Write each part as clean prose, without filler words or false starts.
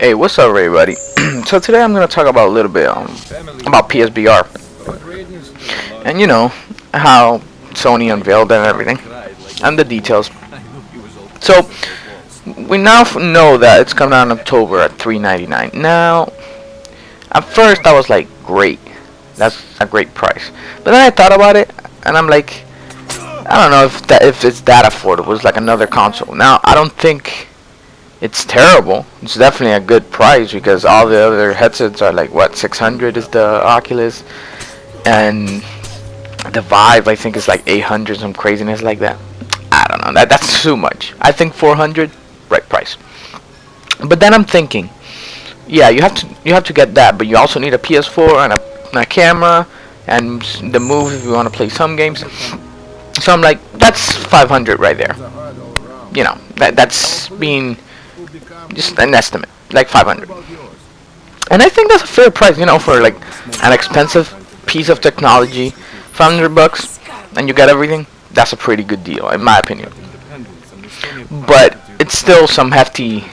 Hey, what's up, everybody? So today I'm gonna talk about a little bit about PSVR and how Sony unveiled and everything and the details. So we now know that it's coming out in October at $399. Now, at first I was like, great, that's a great price. But then I thought about it and I'm like, I don't know if it's that affordable. It's like another console. Now I don't think it's terrible. It's definitely a good price because all the other headsets are like what 600 is the Oculus, and the Vive I think is like 800, some craziness like that. I don't know. That's too much. I think 400, right price. But then I'm thinking, yeah, you have to get that, but you also need a PS4 and a camera and the Move if you want to play some games. So I'm like, that's 500 right there. That's being just an estimate, like 500. And I think that's a fair price, for like an expensive piece of technology. 500 bucks, and you get everything. That's a pretty good deal, in my opinion. But it's still some hefty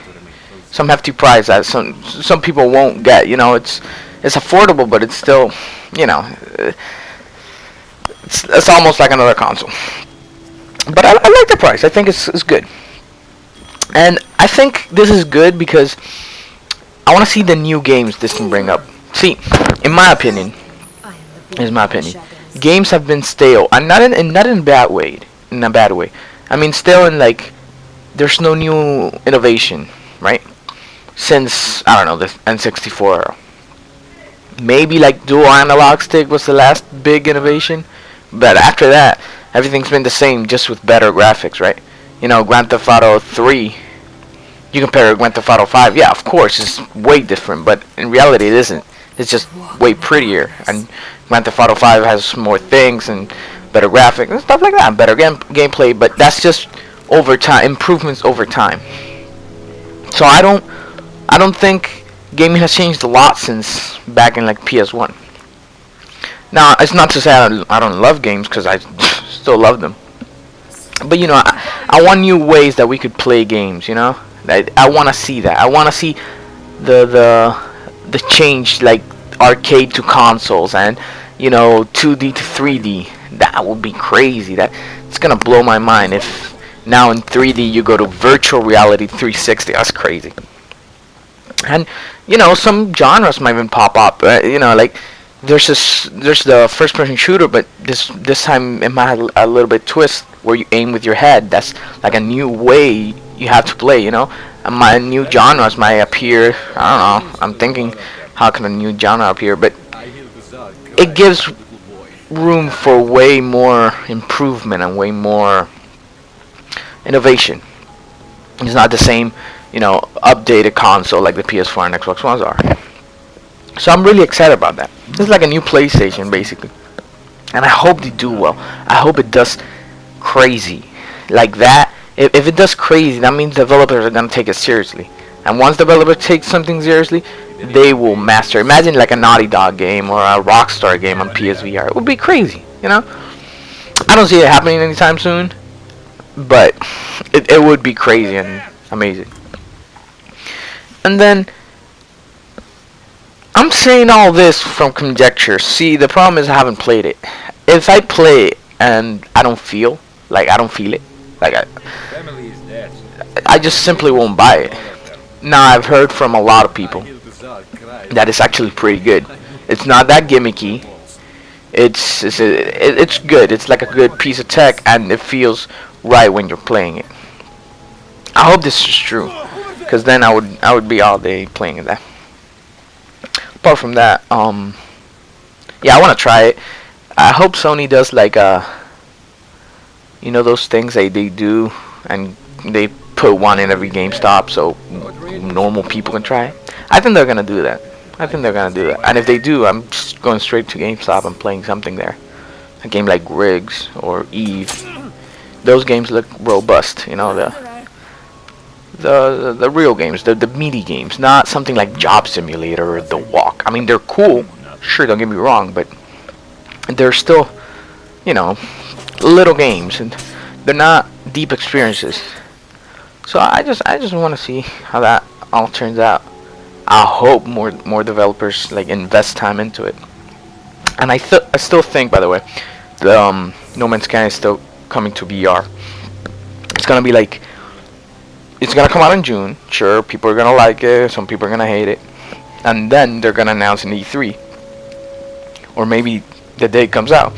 price that some people won't get. It's affordable, but it's still, it's almost like another console. But I like the price. I think it's good. And I think this is good because I want to see the new games this can bring up. See, in my opinion, games have been stale. And not in a bad way. In a bad way. I mean, stale in like there's no new innovation, right? Since I don't know the N64 era. Maybe like dual analog stick was the last big innovation, but after that, everything's been the same, just with better graphics, right? Grand Theft Auto 3, you compare it to Grand Theft Auto 5, yeah, of course, it's way different, but in reality it isn't. It's just way prettier, and Grand Theft Auto 5 has more things and better graphics and stuff like that, better gameplay, but that's just over time, improvements over time. So I don't think gaming has changed a lot since back in like PS1. Now, it's not to say I don't love games, because I still love them. But I want new ways that we could play games. I want to see that. I want to see the change, like arcade to consoles, and 2D to 3D. That would be crazy. It's gonna blow my mind if now in 3D you go to virtual reality 360. That's crazy. And some genres might even pop up. Like there's the first person shooter, but this time it might have a little bit twist where you aim with your head. That's like a new way you have to play, and my new genres might appear. I don't know, I'm thinking how can a new genre appear, but it gives room for way more improvement and way more innovation. It's not the same updated console like the PS4 and Xbox Ones are. So I'm really excited about that. It's like a new PlayStation, basically. And I hope they do well. I hope it does crazy. Like that, if it does crazy, that means developers are going to take it seriously. And once developers take something seriously, they will master. Imagine like a Naughty Dog game or a Rockstar game on PSVR. It would be crazy, I don't see it happening anytime soon, but it would be crazy and amazing. And then I'm saying all this from conjecture. See, the problem is I haven't played it. If I play it and I don't feel it, like I just simply won't buy it. Now I've heard from a lot of people that it's actually pretty good. It's not that gimmicky. It's good. It's like a good piece of tech, and it feels right when you're playing it. I hope this is true, because then I would be all day playing that. Apart from that, yeah, I want to try it. I hope Sony does like those things they do, and they put one in every GameStop so normal people can try it. I think they're gonna do that. And if they do, I'm just going straight to GameStop and playing something there. A game like Riggs or Eve. Those games look robust. The real games, the meaty games, not something like Job Simulator or The Walk. I mean, they're cool, sure, don't get me wrong, but they're still, little games, and they're not deep experiences. So I just want to see how that all turns out. I hope more developers like invest time into it. And I still think, by the way, the No Man's Sky is still coming to VR. It's gonna be like, it's gonna come out in June. Sure, people are gonna like it. Some people are gonna hate it, and then they're gonna announce in E3, or maybe the day it comes out,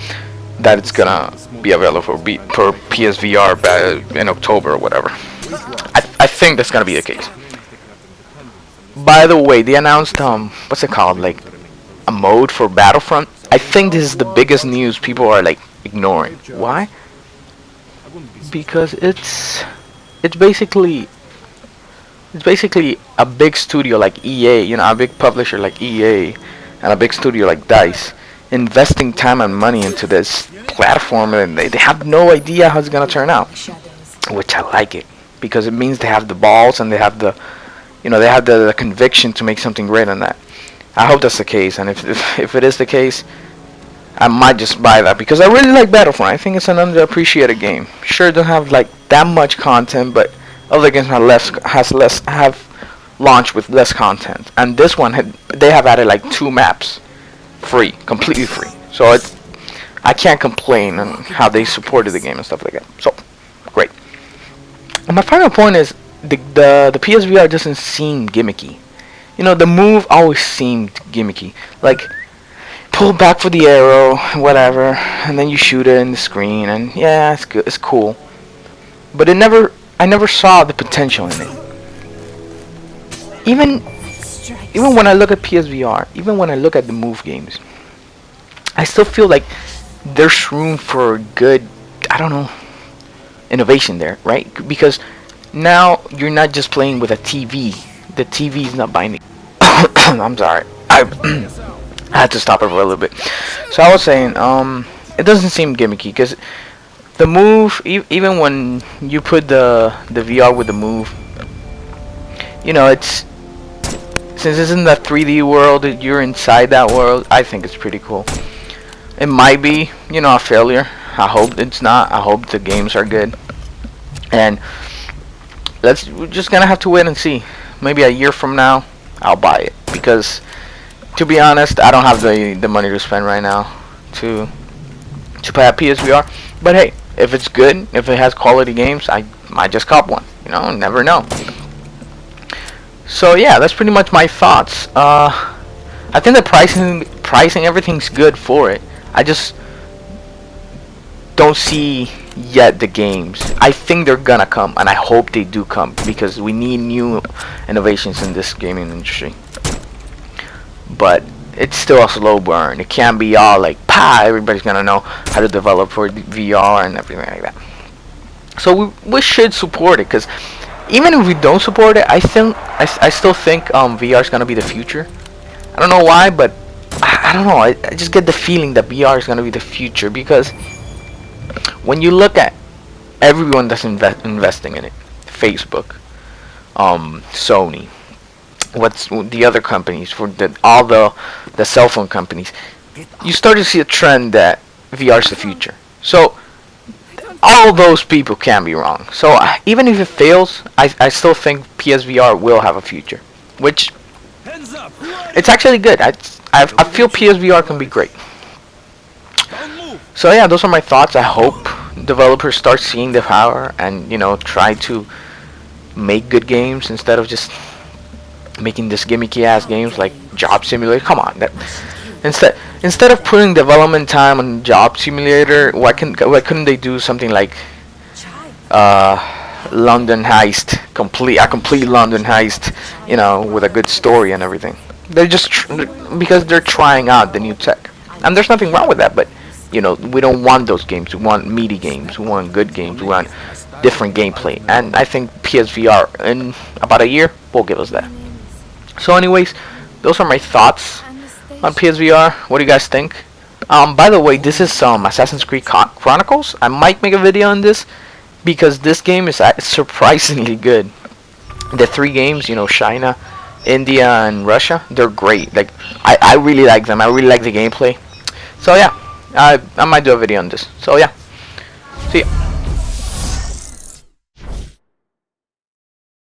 that it's gonna be available for PSVR in October or whatever. I think that's gonna be the case. By the way, they announced what's it called, like a mode for Battlefront. I think this is the biggest news people are like ignoring. Why? Because it's basically a big studio like EA, you know, a big publisher like EA, and a big studio like DICE, investing time and money into this platform, and they have no idea how it's gonna turn out, which I like it, because it means they have the balls and they have the, you know, they have the conviction to make something great on that. I hope that's the case, and if it is the case, I might just buy that, because I really like Battlefront. I think it's an underappreciated game. Sure, it don't have like that much content, but other games have launched with less content, and this one they have added like 2 maps, free, completely free. So I can't complain on how they supported the game and stuff like that. So great. And my final point is the PSVR doesn't seem gimmicky. You know, the move always seemed gimmicky. Like, pull back for the arrow, whatever, and then you shoot it in the screen, and yeah, it's good, it's cool. But I never saw the potential in it. Even when I look at PSVR, even when I look at the move games, I still feel like there's room for good, I don't know, innovation there, right? Because now you're not just playing with a TV. The TV is not binding. I'm sorry. I had to stop it for a little bit. So I was saying, it doesn't seem gimmicky, because the move, even when you put the VR with the move, you know, it's, since it's in that 3D world, you're inside that world. I think it's pretty cool. It might be, you know, a failure. I hope it's not. I hope the games are good. And we're just gonna have to wait and see. Maybe a year from now, I'll buy it, because to be honest, I don't have the money to spend right now to buy a PSVR. But hey, if it's good, if it has quality games, I might just cop one. You know, never know. So yeah, that's pretty much my thoughts. I think the pricing, everything's good for it. I just don't see yet the games. I think they're gonna come, and I hope they do come, because we need new innovations in this gaming industry. But it's still a slow burn. It can't be all like, everybody's gonna know how to develop for VR and everything like that. So we should support it, because even if we don't support it, I still think VR is gonna be the future. I don't know why, but I don't know. I just get the feeling that VR is gonna be the future, because when you look at everyone that's investing in it, Facebook, Sony, what's the other companies, for all the cell phone companies, you start to see a trend that VR is the future. So all those people can be wrong. So even if it fails, I still think PSVR will have a future, which it's actually good. I feel PSVR can be great. So yeah, those are my thoughts. I hope developers start seeing the power and, you know, try to make good games instead of just making this gimmicky ass games like Job Simulator. Come on, instead of putting development time on Job Simulator, why couldn't they do something like London Heist, a complete London Heist, you know, with a good story and everything? They're just because they're trying out the new tech, and there's nothing wrong with that. But you know, we don't want those games. We want meaty games. We want good games. We want different gameplay, and I think PSVR in about a year will give us that. So anyways, those are my thoughts on PSVR. What do you guys think? By the way, this is Assassin's Creed Chronicles. I might make a video on this, because this game is surprisingly good. The 3 games, you know, China, India, and Russia, they're great. Like, I really like them. I really like the gameplay. So yeah, I might do a video on this. So yeah, see ya.